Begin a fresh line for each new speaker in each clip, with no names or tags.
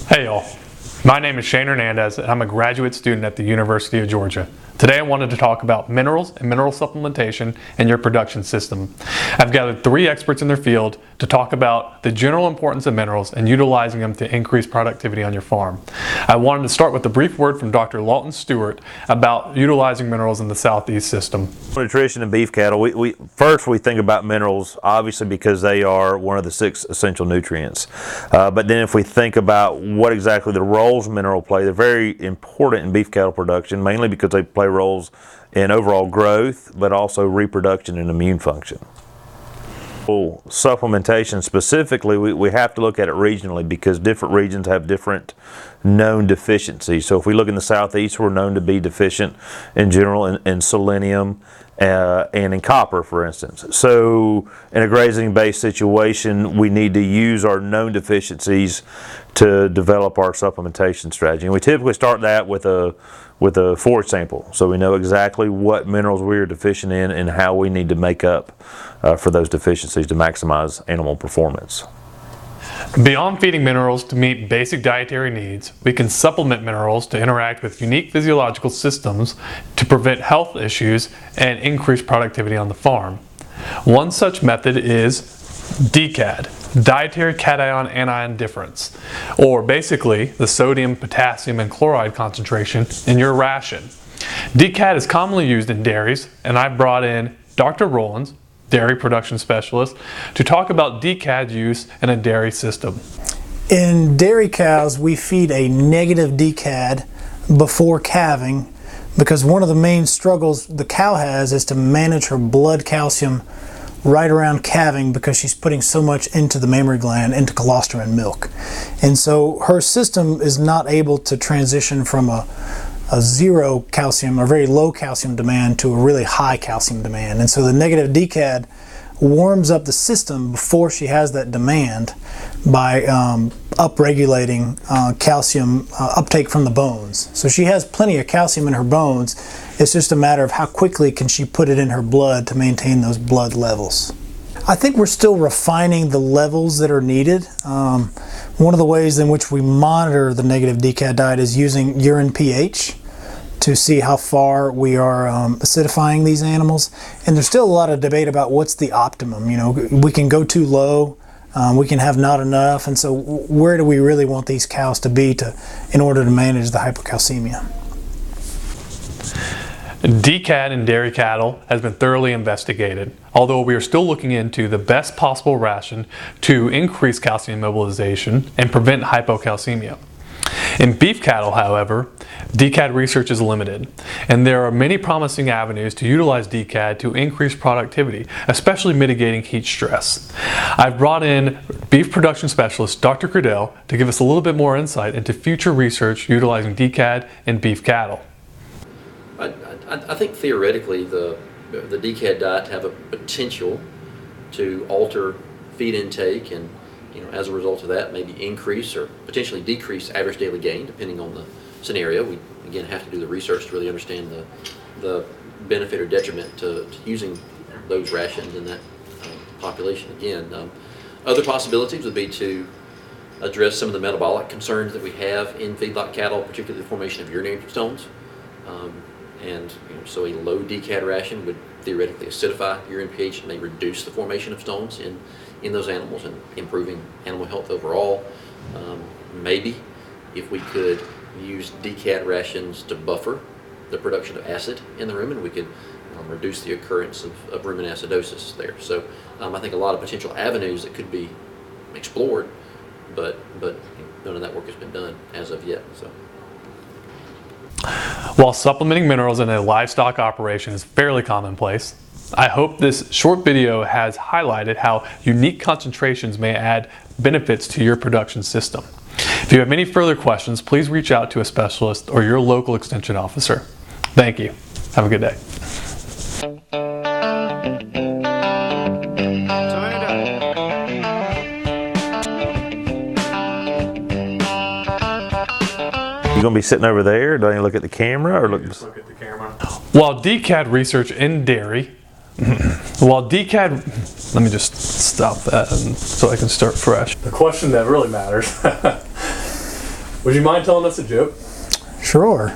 Hey y'all, my name is Shane Hernandez and I'm a graduate student at the University of Georgia. Today I wanted to talk about minerals and mineral supplementation in your production system. I've gathered 3 experts in their field to talk about the general importance of minerals and utilizing them to increase productivity on your farm. I wanted to start with a brief word from Dr. Lawton Stewart about utilizing minerals in the Southeast system.
Nutrition in beef cattle, first we think about minerals obviously because they are one of the 6 essential nutrients. But then if we think about what exactly the roles minerals play, they're very important in beef cattle production, mainly because they play roles in overall growth, but also reproduction and immune function. Supplementation specifically, we have to look at it regionally because different regions have different known deficiencies. So if we look in the Southeast, we're known to be deficient in general in selenium and in copper, for instance. So in a grazing-based situation, we need to use our known deficiencies to develop our supplementation strategy. And we typically start that with a forage sample, so we know exactly what minerals we are deficient in and how we need to make up for those deficiencies to maximize animal performance.
Beyond feeding minerals to meet basic dietary needs, we can supplement minerals to interact with unique physiological systems to prevent health issues and increase productivity on the farm. One such method is DCAD, dietary cation anion difference, or basically the sodium, potassium, and chloride concentration in your ration. DCAD is commonly used in dairies, and I brought in Dr. Rollins, dairy production specialist, to talk about DCAD use in a dairy system.
In dairy cows, we feed a negative DCAD before calving because one of the main struggles the cow has is to manage her blood calcium right around calving because she's putting so much into the mammary gland, into colostrum milk. And so her system is not able to transition from a zero calcium or very low calcium demand to a really high calcium demand. And so the negative DCAD warms up the system before she has that demand by upregulating calcium uptake from the bones. So she has plenty of calcium in her bones. It's just a matter of how quickly can she put it in her blood to maintain those blood levels. I think we're still refining the levels that are needed. One of the ways in which we monitor the negative DCAD diet is using urine pH to see how far we are acidifying these animals. And there's still a lot of debate about what's the optimum. You know, we can go too low, we can have not enough, and so where do we really want these cows to be in order to manage the hypocalcemia?
DCAD in dairy cattle has been thoroughly investigated, although we are still looking into the best possible ration to increase calcium mobilization and prevent hypocalcemia. In beef cattle, however, DCAD research is limited, and there are many promising avenues to utilize DCAD to increase productivity, especially mitigating heat stress. I've brought in beef production specialist Dr. Crudell to give us a little bit more insight into future research utilizing DCAD in beef cattle.
I think theoretically the DCAD diet have a potential to alter feed intake and, as a result of that, maybe increase or potentially decrease average daily gain depending on the scenario. We again have to do the research to really understand the benefit or detriment to using those rations in that population. Again, other possibilities would be to address some of the metabolic concerns that we have in feedlot cattle, particularly the formation of urinary stones. And so a low DCAD ration would theoretically acidify urine pH and may reduce the formation of stones in those animals and improving animal health overall. Maybe if we could use DCAD rations to buffer the production of acid in the rumen, we could reduce the occurrence of rumen acidosis there. So I think a lot of potential avenues that could be explored, but none of that work has been done as of yet. So.
While supplementing minerals in a livestock operation is fairly commonplace, I hope this short video has highlighted how unique concentrations may add benefits to your production system. If you have any further questions, please reach out to a specialist or your local extension officer. Thank you. Have a good day.
You gonna be sitting over there? Do I look at the camera or look?
Just look at the camera. While DCAD research in dairy, while DCAD, let me just stop that so I can start fresh. The question that really matters. Would you mind telling us a joke?
Sure.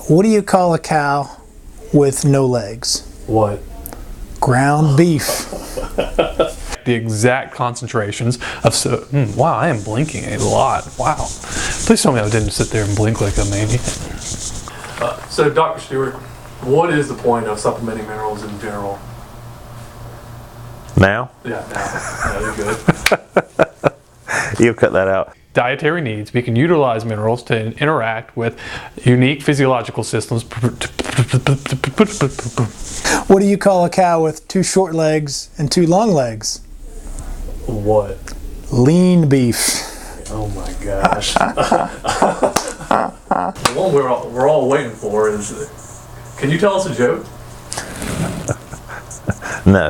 What do you call a cow with no legs?
What?
Ground beef.
The exact concentrations of wow, I am blinking a lot. Wow. Please tell me I didn't sit there and blink like a maniac. So, Dr. Stewart, what is the point of supplementing minerals in general?
Now?
Yeah, now. You're good.
You'll cut that out.
Dietary needs, we can utilize minerals to interact with unique physiological systems.
What do you call a cow with 2 short legs and 2 long legs?
What?
Lean beef.
Oh my gosh. The one we're all waiting for is, can you tell us a joke?
No.